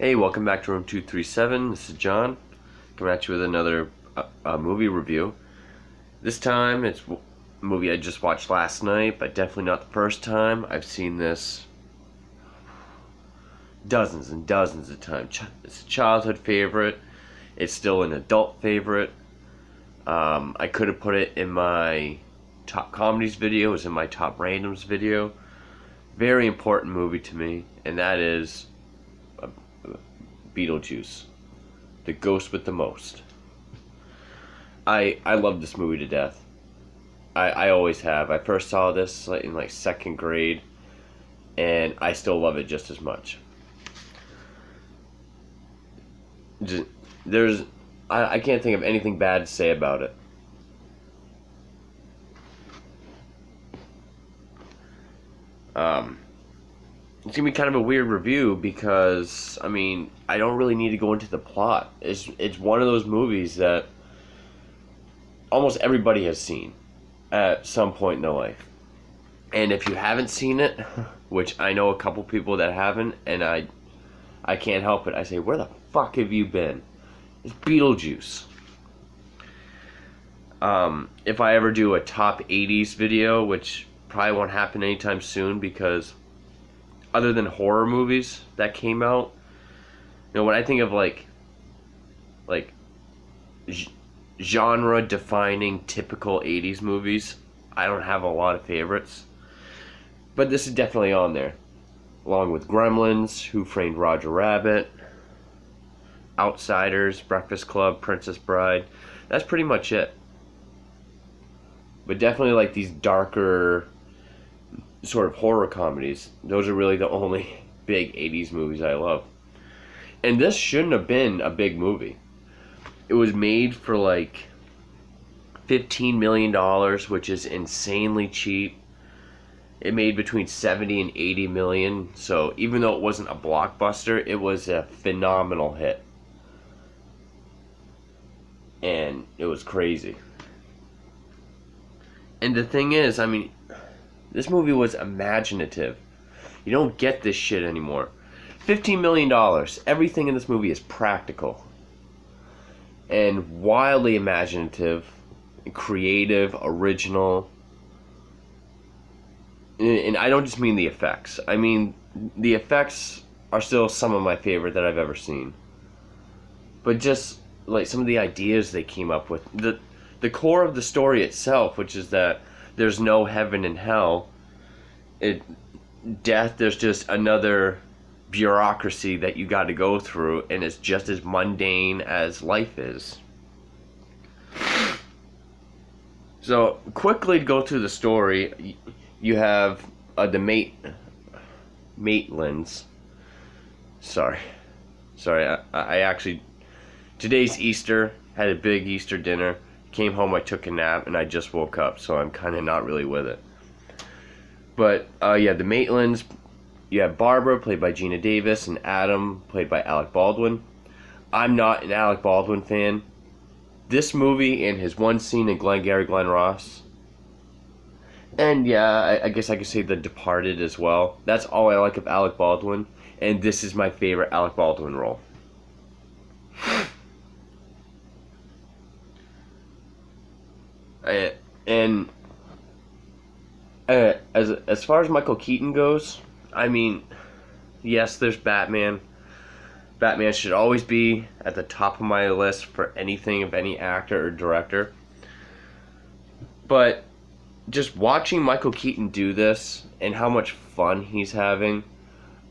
Hey, welcome back to Room 237. This is John, coming at you with another movie review. This time, it's a movie I just watched last night, but definitely not the first time. I've seen this dozens and dozens of times. It's a childhood favorite. It's still an adult favorite. I could have put it in my top comedies video. It was in my top randoms video. Very important movie to me, and that is Beetlejuice, the ghost with the most. I love this movie to death. I always have. I first saw this in second grade, and I still love it just as much. I can't think of anything bad to say about it. It's gonna be kind of a weird review because I don't really need to go into the plot. It's one of those movies that almost everybody has seen at some point in their life. And if you haven't seen it, which I know a couple people that haven't, and I can't help it, I say, where the fuck have you been? It's Beetlejuice. If I ever do a top 80s video, which probably won't happen anytime soon because other than horror movies that came out, when I think of genre defining typical 80s movies, I don't have a lot of favorites. But this is definitely on there. Along with Gremlins, Who Framed Roger Rabbit, Outsiders, Breakfast Club, Princess Bride. That's pretty much it. But definitely these darker sort of horror comedies. Those are really the only big 80s movies I love. And this shouldn't have been a big movie. It was made for $15 million, which is insanely cheap. It made between 70 and 80 million. So even though it wasn't a blockbuster, it was a phenomenal hit. And it was crazy. And the thing is, this movie was imaginative. You don't get this shit anymore. $15 million. Everything in this movie is practical. And wildly imaginative, creative, original. And I don't just mean the effects. The effects are still some of my favorite that I've ever seen. But just some of the ideas they came up with. The core of the story itself, which is that there's no heaven and hell. Death, there's just another bureaucracy that you got to go through, and it's just as mundane as life is. So, quickly to go through the story, you have the Maitlands. Sorry, I actually, today's Easter, had a big Easter dinner. Came home, I took a nap, and I just woke up, so I'm kind of not really with it. But, the Maitlands, you have Barbara, played by Gina Davis, and Adam, played by Alec Baldwin. I'm not an Alec Baldwin fan. This movie and his one scene in Glengarry Glen Ross, and I guess I could say The Departed as well. That's all I like of Alec Baldwin, and this is my favorite Alec Baldwin role. And as far as Michael Keaton goes, yes, there's Batman. Batman should always be at the top of my list for anything of any actor or director. But just watching Michael Keaton do this and how much fun he's having,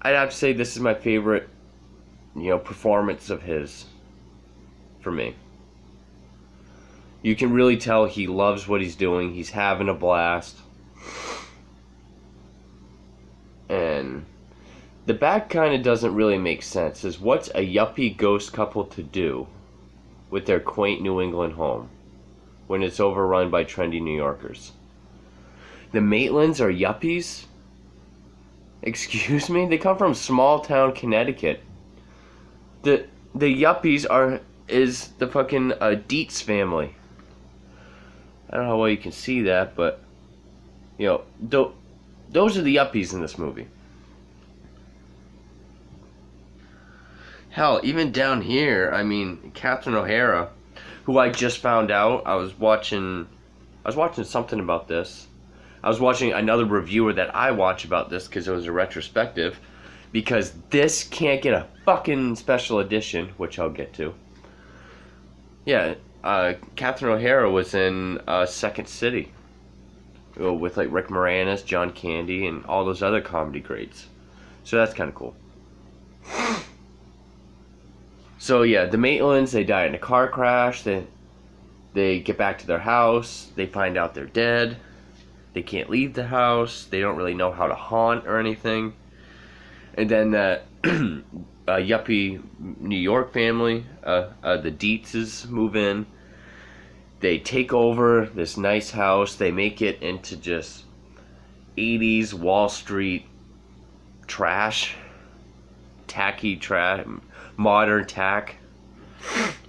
I'd have to say this is my favorite, performance of his, for me. You can really tell he loves what he's doing. He's having a blast. And the back kind of doesn't really make sense. Is what's a yuppie ghost couple to do with their quaint New England home when it's overrun by trendy New Yorkers? The Maitlands are yuppies? Excuse me? They come from small town Connecticut. The yuppies is the fucking Dietz family. I don't know how well you can see that, but those are the yuppies in this movie. Hell, even down here, I mean, Catherine O'Hara, who I just found out, I was watching something about this. I was watching another reviewer that I watch about this because it was a retrospective. Because this can't get a fucking special edition, which I'll get to. Yeah, Catherine O'Hara was in Second City with like Rick Moranis, John Candy, and all those other comedy greats. So that's kind of cool. So yeah, the Maitlands, they die in a car crash. They get back to their house. They find out they're dead. They can't leave the house. They don't really know how to haunt or anything. And then a yuppie New York family, the Dietzes, move in. They take over this nice house. They make it into just 80s Wall Street trash. Tacky trash. Modern tack.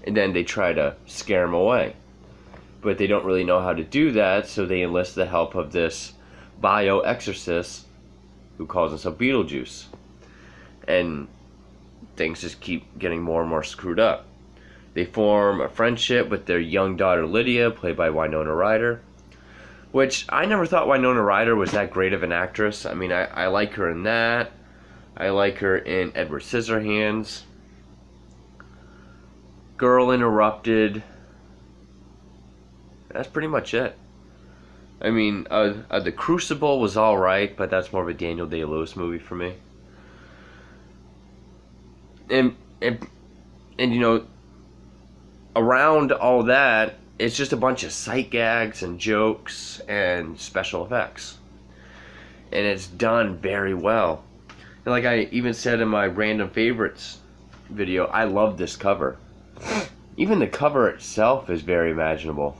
And then they try to scare them away. But they don't really know how to do that, so they enlist the help of this Bio-Exorcist who calls himself Beetlejuice. And things just keep getting more and more screwed up. They form a friendship with their young daughter Lydia, played by Winona Ryder. Which, I never thought Winona Ryder was that great of an actress. I mean, I like her in that. I like her in Edward Scissorhands. Girl Interrupted. That's pretty much it. I mean, The Crucible was alright, but that's more of a Daniel Day-Lewis movie for me. And you know, around all that, it's just a bunch of sight gags and jokes and special effects. And it's done very well. And like I even said in my random favorites video, I love this cover. Even the cover itself is very imaginable.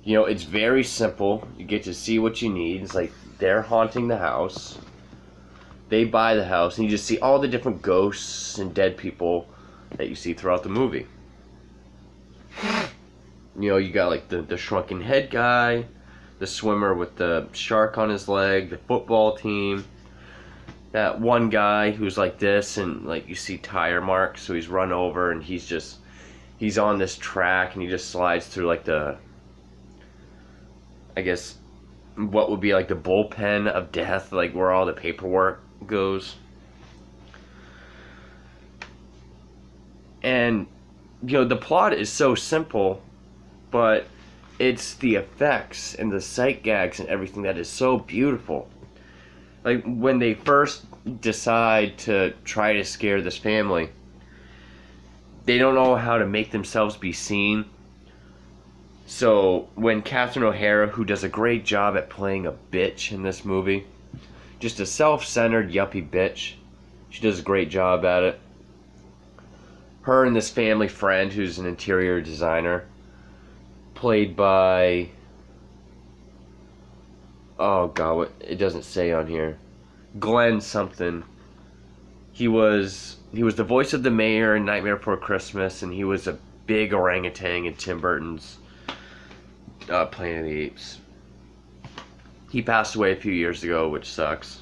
You know, it's very simple. You get to see what you need. It's like they're haunting the house. They buy the house, and you just see all the different ghosts and dead people that you see throughout the movie. You know, you got like the shrunken head guy, the swimmer with the shark on his leg, the football team, that one guy who's like this, and like you see tire marks, so he's run over, and he's on this track, and he just slides through like I guess, what would be like the bullpen of death, like where all the paperwork goes. And, you know, the plot is so simple, but it's the effects and the sight gags and everything that is so beautiful. Like, when they first decide to try to scare this family, they don't know how to make themselves be seen. So, when Catherine O'Hara, who does a great job at playing a bitch in this movie, just a self-centered yuppie bitch, she does a great job at it. Her and this family friend, who's an interior designer, played by, oh god, what, it doesn't say on here, Glenn something. He was the voice of the mayor in Nightmare Before Christmas, and he was a big orangutan in Tim Burton's Planet of the Apes. He passed away a few years ago, which sucks.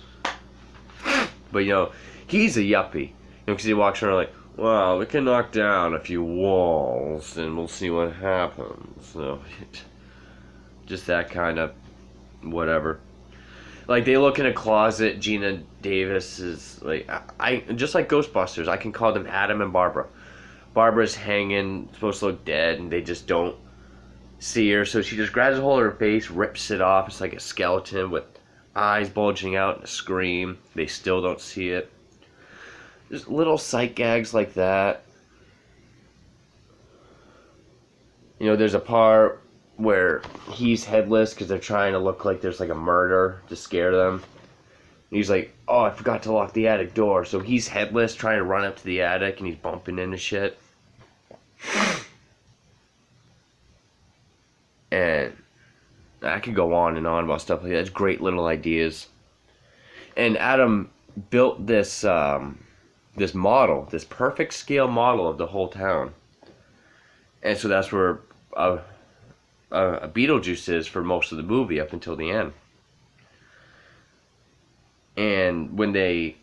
But, you know, he's a yuppie. You know, because he walks around like, well, we can knock down a few walls and we'll see what happens. So, just that kind of whatever. Like, they look in a closet. Gina Davis is like, I just like Ghostbusters, I can call them Adam and Barbara. Barbara's hanging, supposed to look dead, and they just don't see her, so she just grabs a hold of her face, rips it off. It's like a skeleton with eyes bulging out and a scream. They still don't see it. Just little sight gags like that. You know, there's a part where he's headless because they're trying to look like there's like a murder to scare them. And he's like, oh, I forgot to lock the attic door. So he's headless, trying to run up to the attic, and he's bumping into shit. And I could go on and on about stuff like that. It's great little ideas. And Adam built this this model, this perfect scale model of the whole town. And so that's where a Beetlejuice is for most of the movie up until the end. And when they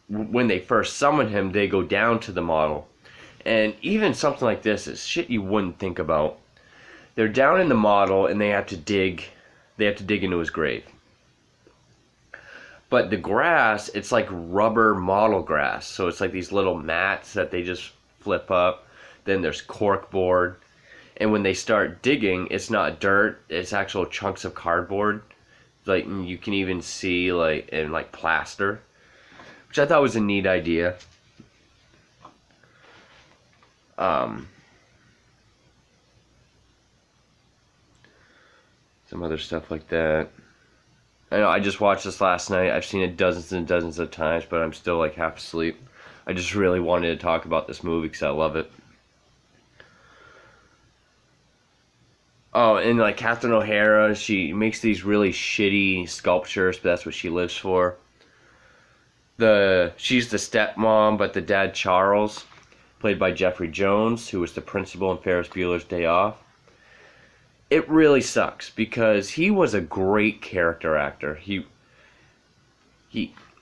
when they first summon him, they go down to the model. And even something like this is shit you wouldn't think about. They're down in the model and they have to dig into his grave. But the grass, it's like rubber model grass. So it's like these little mats that they just flip up. Then there's cork board. And when they start digging, it's not dirt, it's actual chunks of cardboard. Like you can even see like plaster, which I thought was a neat idea. Some other stuff like that. I know I just watched this last night. I've seen it dozens and dozens of times, but I'm still like half asleep. I just really wanted to talk about this movie because I love it. Oh, and like Catherine O'Hara, she makes these really shitty sculptures, but that's what she lives for. She's the stepmom, but the dad, Charles, played by Jeffrey Jones, who was the principal in Ferris Bueller's Day Off. It really sucks because he was a great character actor. He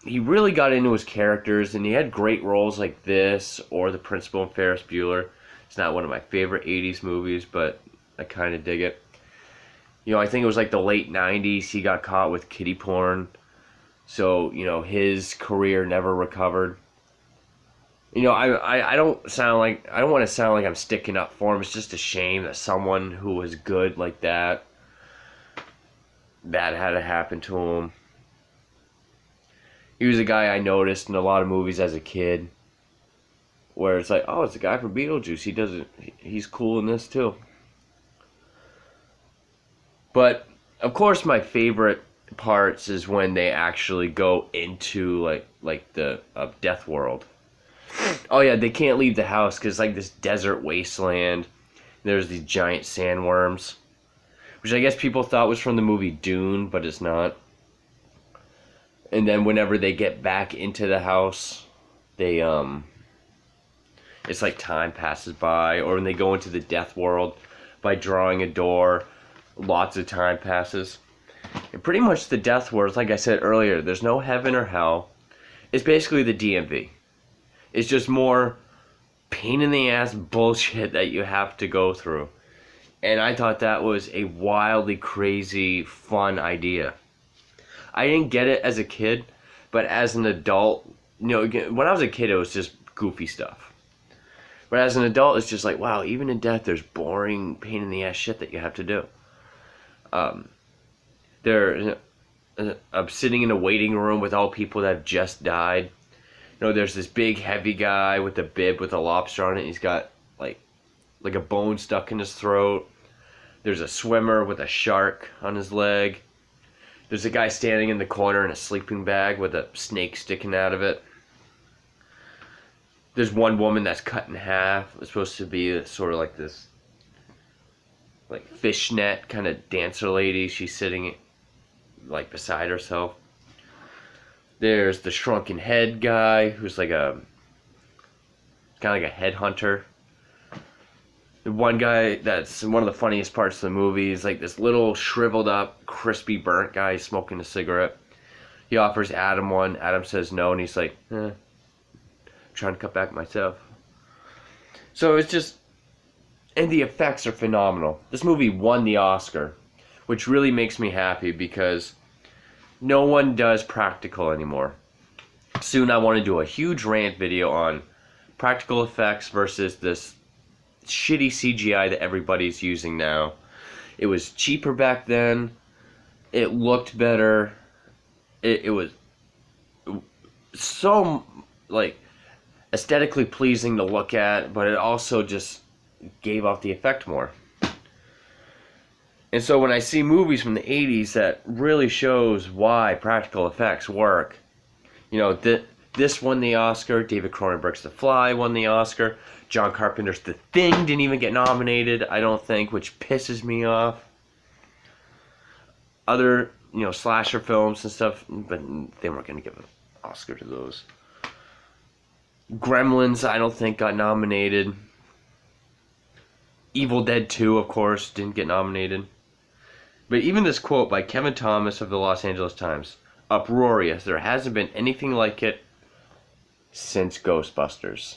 really got into his characters, and he had great roles like this or the principal in Ferris Bueller. It's not one of my favorite 80s movies, but I kind of dig it. You know, I think it was like the late 90s he got caught with kiddie porn. So, you know, his career never recovered. You know, I don't want to sound like I'm sticking up for him. It's just a shame that someone who was good like that had to happen to him. He was a guy I noticed in a lot of movies as a kid, where it's like, oh, it's the guy from Beetlejuice. He's cool in this too. But of course, my favorite parts is when they actually go into like the death world. Oh yeah, they can't leave the house because it's like this desert wasteland. There's these giant sandworms, which I guess people thought was from the movie Dune, but it's not. And then whenever they get back into the house, they it's like time passes by. Or when they go into the death world by drawing a door, lots of time passes. And pretty much the death world, like I said earlier, there's no heaven or hell. It's basically the DMV. It's just more pain in the ass bullshit that you have to go through. And I thought that was a wildly crazy, fun idea. I didn't get it as a kid, but as an adult, you know, when I was a kid, it was just goofy stuff. But as an adult, it's just like, wow, even in death, there's boring, pain in the ass shit that you have to do. I'm sitting in a waiting room with all people that have just died. You know, there's this big, heavy guy with a bib with a lobster on it. He's got like a bone stuck in his throat. There's a swimmer with a shark on his leg. There's a guy standing in the corner in a sleeping bag with a snake sticking out of it. There's one woman that's cut in half. It's supposed to be sort of like this like fishnet kind of dancer lady. She's sitting like beside herself. There's the shrunken head guy who's like kind of like a headhunter. The one guy that's one of the funniest parts of the movie is like this little shriveled up, crispy burnt guy smoking a cigarette. He offers Adam one. Adam says no, and he's like, I'm trying to cut back myself. So it's just, and the effects are phenomenal. This movie won the Oscar, which really makes me happy because no one does practical anymore. Soon I want to do a huge rant video on practical effects versus this shitty CGI that everybody's using now. It was cheaper back then. It looked better. It was so like aesthetically pleasing to look at, but it also just gave off the effect more. And so when I see movies from the 80s that really shows why practical effects work, you know, this won the Oscar. David Cronenberg's The Fly won the Oscar. John Carpenter's The Thing didn't even get nominated, I don't think, which pisses me off. Other, you know, slasher films and stuff, but they weren't going to give an Oscar to those. Gremlins, I don't think, got nominated. Evil Dead 2, of course, didn't get nominated. But even this quote by Kevin Thomas of the Los Angeles Times, uproarious, there hasn't been anything like it since Ghostbusters.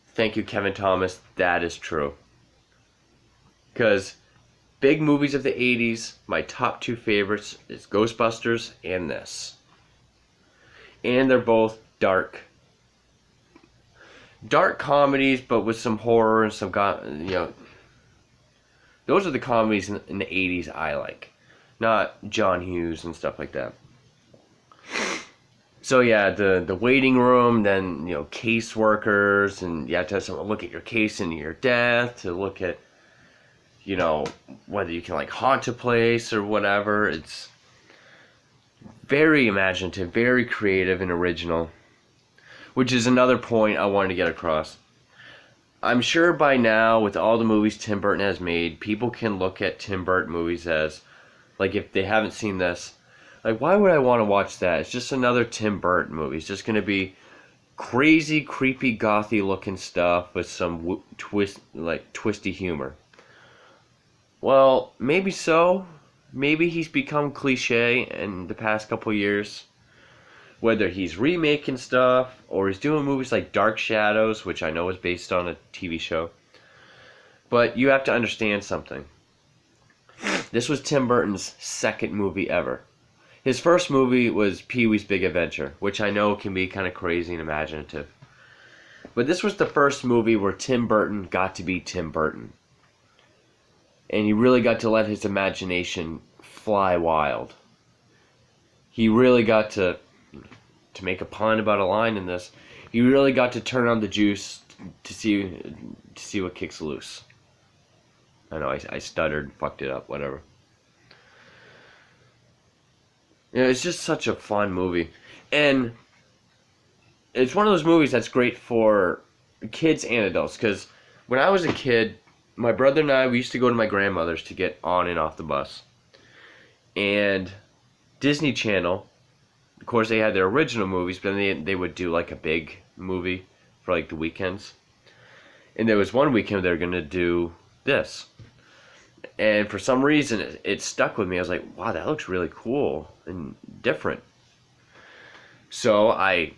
Thank you, Kevin Thomas. That is true. Because big movies of the 80s, my top two favorites is Ghostbusters and this. And they're both dark comedies, but with some horror and some, those are the comedies in the 80s I like. Not John Hughes and stuff like that. So yeah, the waiting room, then, caseworkers, and you have to have someone look at your case and your death, to look at, whether you can haunt a place or whatever. It's very imaginative, very creative and original, which is another point I wanted to get across. I'm sure by now, with all the movies Tim Burton has made, people can look at Tim Burton movies as, if they haven't seen this, why would I want to watch that? It's just another Tim Burton movie. It's just going to be crazy, creepy, gothy looking stuff with some twisty humor. Well, maybe so. Maybe he's become cliche in the past couple years. Whether he's remaking stuff or he's doing movies like Dark Shadows, which I know is based on a TV show. But you have to understand something. This was Tim Burton's second movie ever. His first movie was Pee-wee's Big Adventure, which I know can be kind of crazy and imaginative. But this was the first movie where Tim Burton got to be Tim Burton. And he really got to let his imagination fly wild. He really got to make a pun about a line in this, he really got to turn on the juice to see what kicks loose. I know, I stuttered, fucked it up, whatever. It's just such a fun movie. And it's one of those movies that's great for kids and adults. Because when I was a kid, my brother and I, we used to go to my grandmother's to get on and off the bus. And Disney Channel, of course, they had their original movies, but then they would do a big movie for the weekends. And there was one weekend they were going to do this. And for some reason, it stuck with me. I was like, wow, that looks really cool and different. So I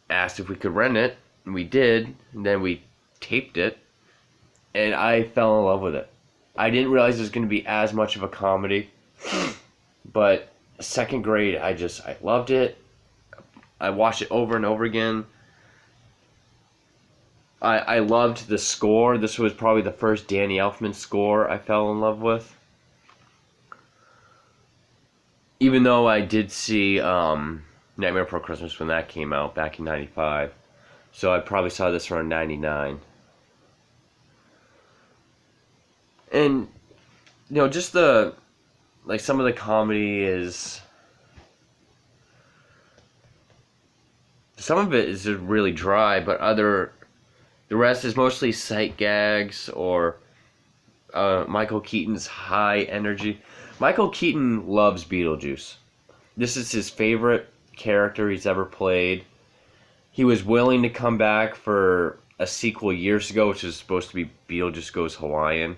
asked if we could rent it, and we did. And then we taped it, and I fell in love with it. I didn't realize it was going to be as much of a comedy, but second grade, I loved it. I watched it over and over again. I loved the score. This was probably the first Danny Elfman score I fell in love with. Even though I did see Nightmare Before Christmas when that came out back in 95. So I probably saw this around 99. And, just the, some of the comedy is, some of it is just really dry, but the rest is mostly sight gags or Michael Keaton's high energy. Michael Keaton loves Beetlejuice. This is his favorite character he's ever played. He was willing to come back for a sequel years ago, which was supposed to be Beetlejuice Goes Hawaiian.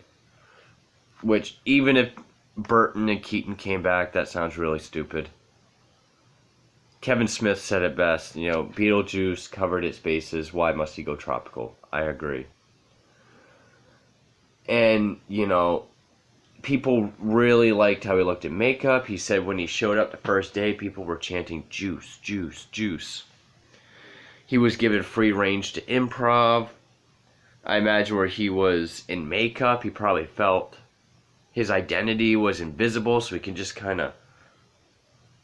Which, even if Burton and Keaton came back, that sounds really stupid. Kevin Smith said it best, Beetlejuice covered its bases, why must he go tropical? I agree. And, people really liked how he looked at makeup. He said when he showed up the first day, people were chanting, juice, juice, juice. He was given free range to improv. I imagine where he was in makeup, he probably felt his identity was invisible, so he can just kind of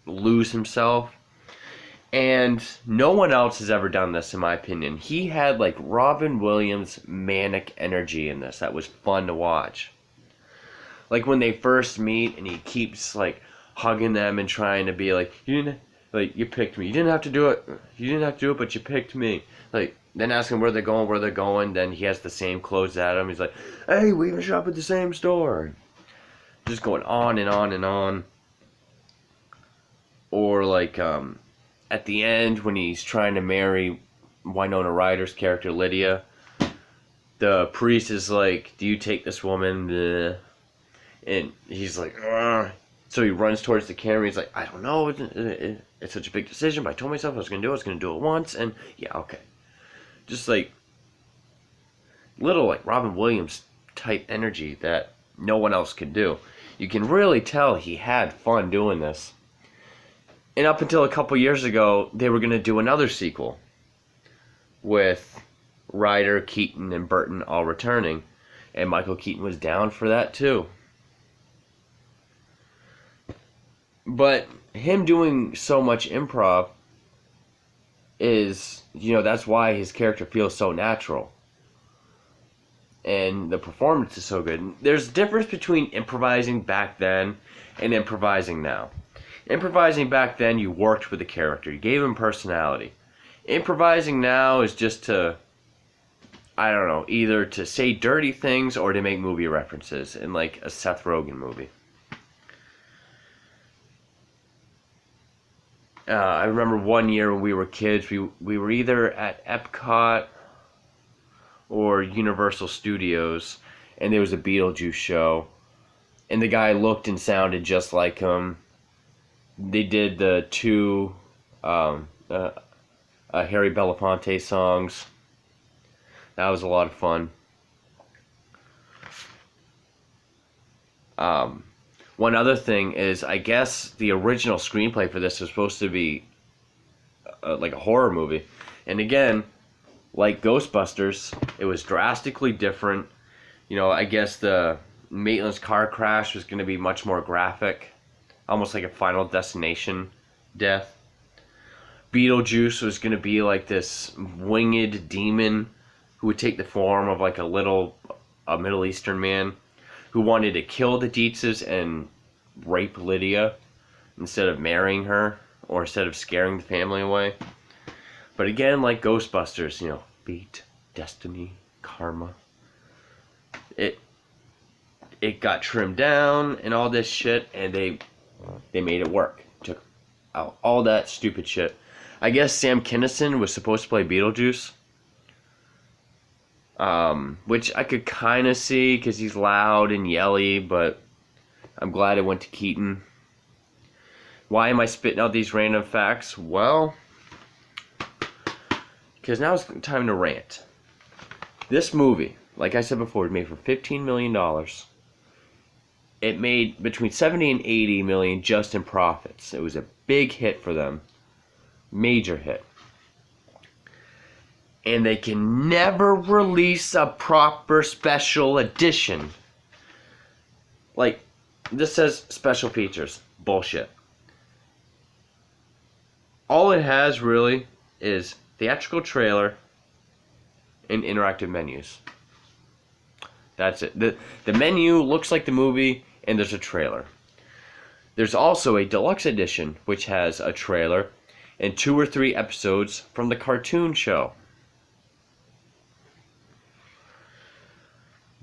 lose himself. And no one else has ever done this, in my opinion. He had Robin Williams manic energy in this that was fun to watch. When they first meet and he keeps hugging them and trying to be you picked me. You didn't have to do it, but you picked me. Then asking where they're going, then he has the same clothes at him. He's like, hey, we even shop at the same store. Just going on and on and on. Or at the end, when he's trying to marry Winona Ryder's character, Lydia, the priest is like, do you take this woman? Bleh. And he's like, ugh. So he runs towards the camera. He's like, I don't know. It's such a big decision, but I told myself I was going to do it. I was going to do it once. And yeah, okay. Just like little like Robin Williams type energy that no one else could do. You can really tell he had fun doing this. And up until a couple years ago, they were going to do another sequel with Ryder, Keaton, and Burton all returning. And Michael Keaton was down for that too. But him doing so much improv is, that's why his character feels so natural. And the performance is so good. There's a difference between improvising back then and improvising now. Improvising back then, you worked with the character. You gave him personality. Improvising now is just to, I don't know, either to say dirty things or to make movie references in like a Seth Rogen movie. I remember one year when we were kids, we were either at Epcot or Universal Studios, and there was a Beetlejuice show, and the guy looked and sounded just like him. They did the two Harry Belafonte songs. That was a lot of fun. One other thing is, I guess the original screenplay for this was supposed to be like a horror movie. And again, like Ghostbusters, it was drastically different. I guess the Maitland's car crash was going to be much more graphic. Almost like a Final Destination death. Beetlejuice was going to be like this winged demon who would take the form of like a Middle Eastern man who wanted to kill the Dietzes and rape Lydia instead of marrying her or instead of scaring the family away. But again, like Ghostbusters, fate, destiny, karma. It got trimmed down and all this shit, and they made it work. Took out all that stupid shit. I guess Sam Kinison was supposed to play Beetlejuice. Which I could kind of see because he's loud and yelly, but I'm glad it went to Keaton. Why am I spitting out these random facts? Well, because now it's time to rant. This movie, like I said before, it made for $15 million. It made between 70 and 80 million just in profits. It was a big hit for them. Major hit. And they can never release a proper special edition. Like, this says special features. Bullshit. All it has really is theatrical trailer and interactive menus. That's it. The menu looks like the movie, and there's a trailer. There's also a deluxe edition, which has a trailer and 2 or 3 episodes from the cartoon show.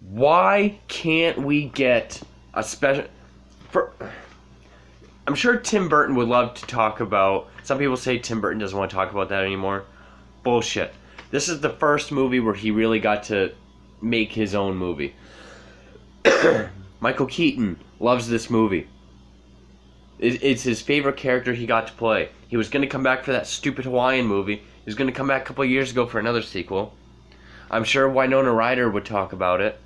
Why can't we get a special... I'm sure Tim Burton would love to talk about... Some people say Tim Burton doesn't want to talk about that anymore. Bullshit. This is the first movie where he really got to make his own movie. Michael Keaton loves this movie. It's his favorite character he got to play. He was going to come back for that stupid Hawaiian movie. He was going to come back a couple of years ago for another sequel. I'm sure Winona Ryder would talk about it.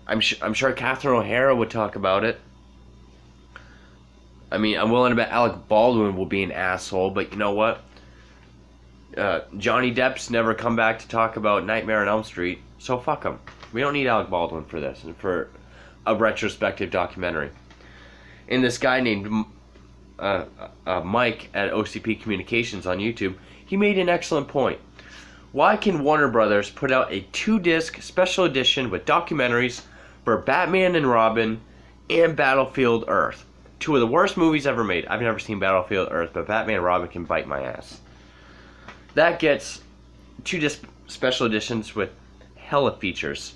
I'm sure Catherine O'Hara would talk about it. I mean, I'm willing to bet Alec Baldwin will be an asshole, but you know what? Johnny Depp's never come back to talk about Nightmare on Elm Street, so fuck him. We don't need Alec Baldwin for this, and for a retrospective documentary. And this guy named Mike at OCP Communications on YouTube, he made an excellent point. Why can Warner Brothers put out a 2-disc special edition with documentaries for Batman and Robin and Battlefield Earth? 2 of the worst movies ever made. I've never seen Battlefield Earth, but Batman and Robin can bite my ass. That gets 2-disc special editions with hella features.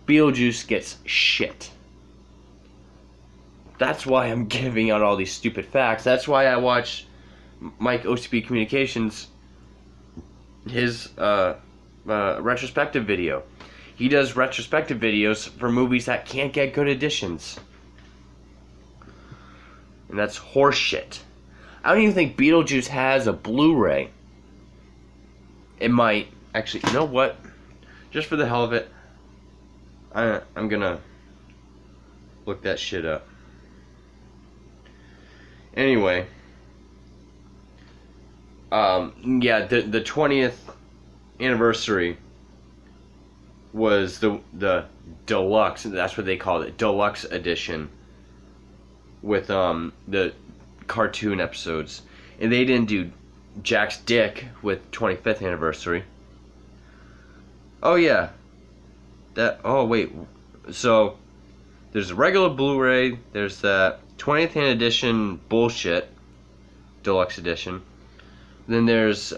Beetlejuice gets shit. That's why I'm giving out all these stupid facts. That's why I watch Mike OCP Communications, his retrospective video. He does retrospective videos for movies that can't get good editions. And that's horseshit. I don't even think Beetlejuice has a Blu-ray. It might. Actually, you know what? Just for the hell of it, I'm gonna look that shit up. Anyway, yeah, the 20th anniversary was the deluxe. That's what they called it, deluxe edition, with the cartoon episodes, and they didn't do Jack's dick with 25th anniversary. Oh yeah, that. Oh wait, so there's a regular Blu-ray. There's that 20th edition bullshit, deluxe edition. Then there's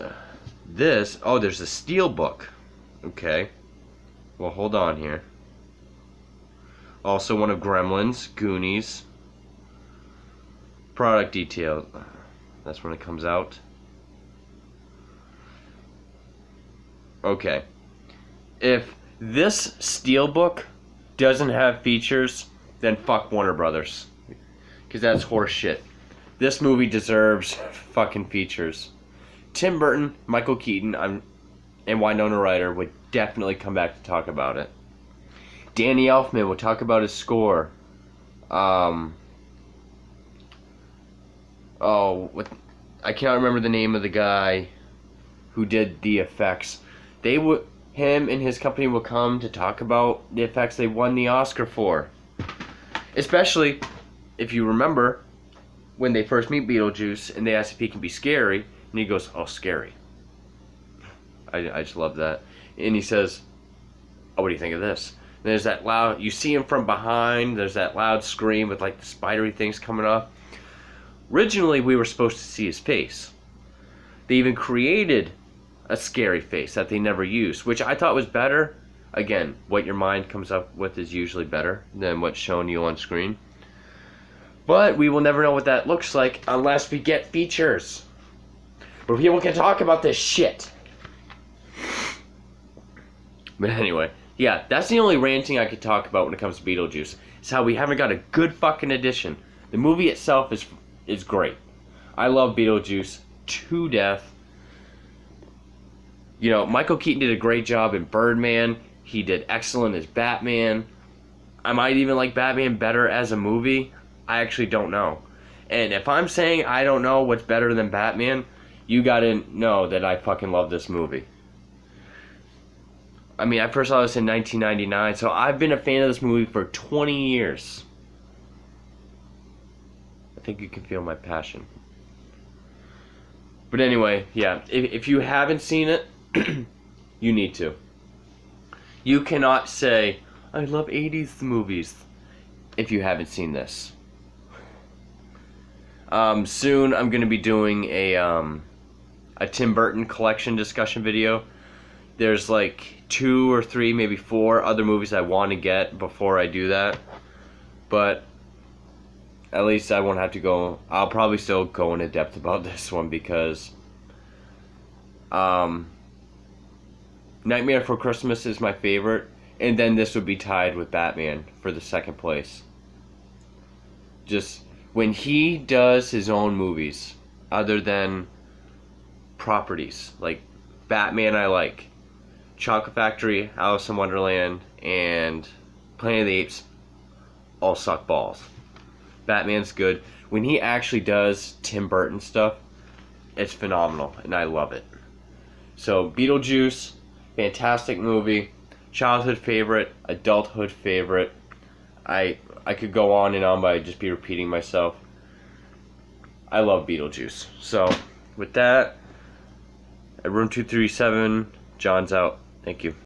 this. Oh, there's a steelbook. Okay. Well, hold on here. Also one of Gremlins, Goonies. Product detail. That's when it comes out. Okay. If this steelbook doesn't have features, then fuck Warner Brothers. Because that's horseshit. This movie deserves fucking features. Tim Burton, Michael Keaton, and Winona Ryder would definitely come back to talk about it. Danny Elfman will talk about his score. I can't remember the name of the guy who did the effects. Him and his company will come to talk about the effects they won the Oscar for. Especially if you remember when they first meet Beetlejuice and they ask if he can be scary, and he goes, "Oh, scary." I just love that. And he says, "Oh, what do you think of this?" And there's that loud, you see him from behind, there's that loud scream with like the spidery things coming up. Originally, we were supposed to see his face. They even created a scary face that they never used, which I thought was better. Again, what your mind comes up with is usually better than what's shown you on screen. But we will never know what that looks like unless we get features where people can talk about this shit. But anyway, yeah, that's the only ranting I could talk about when it comes to Beetlejuice. Is how we haven't got a good fucking edition. The movie itself is great. I love Beetlejuice to death. You know, Michael Keaton did a great job in Birdman. He did excellent as Batman. I might even like Batman better as a movie. I actually don't know. And if I'm saying I don't know what's better than Batman, you gotta know that I fucking love this movie. I mean, I first saw this in 1999, so I've been a fan of this movie for 20 years. I think you can feel my passion. But anyway, yeah, if you haven't seen it, you need to. You cannot say, "I love 80s movies," if you haven't seen this. Soon I'm going to be doing a Tim Burton collection discussion video. There's like 2 or 3, maybe 4 other movies I want to get before I do that. But at least I won't have to go. I'll probably still go into depth about this one because Nightmare Before Christmas is my favorite, and then this would be tied with Batman for the second place. Just when he does his own movies, other than properties like Batman, I like Chocolate Factory, Alice in Wonderland, and Planet of the Apes all suck balls. Batman's good. When he actually does Tim Burton stuff, it's phenomenal, and I love it. So, Beetlejuice, fantastic movie, childhood favorite, adulthood favorite. I could go on and on, but I'd just be repeating myself. I love Beetlejuice. So, with that, at room 237, John's out. Thank you.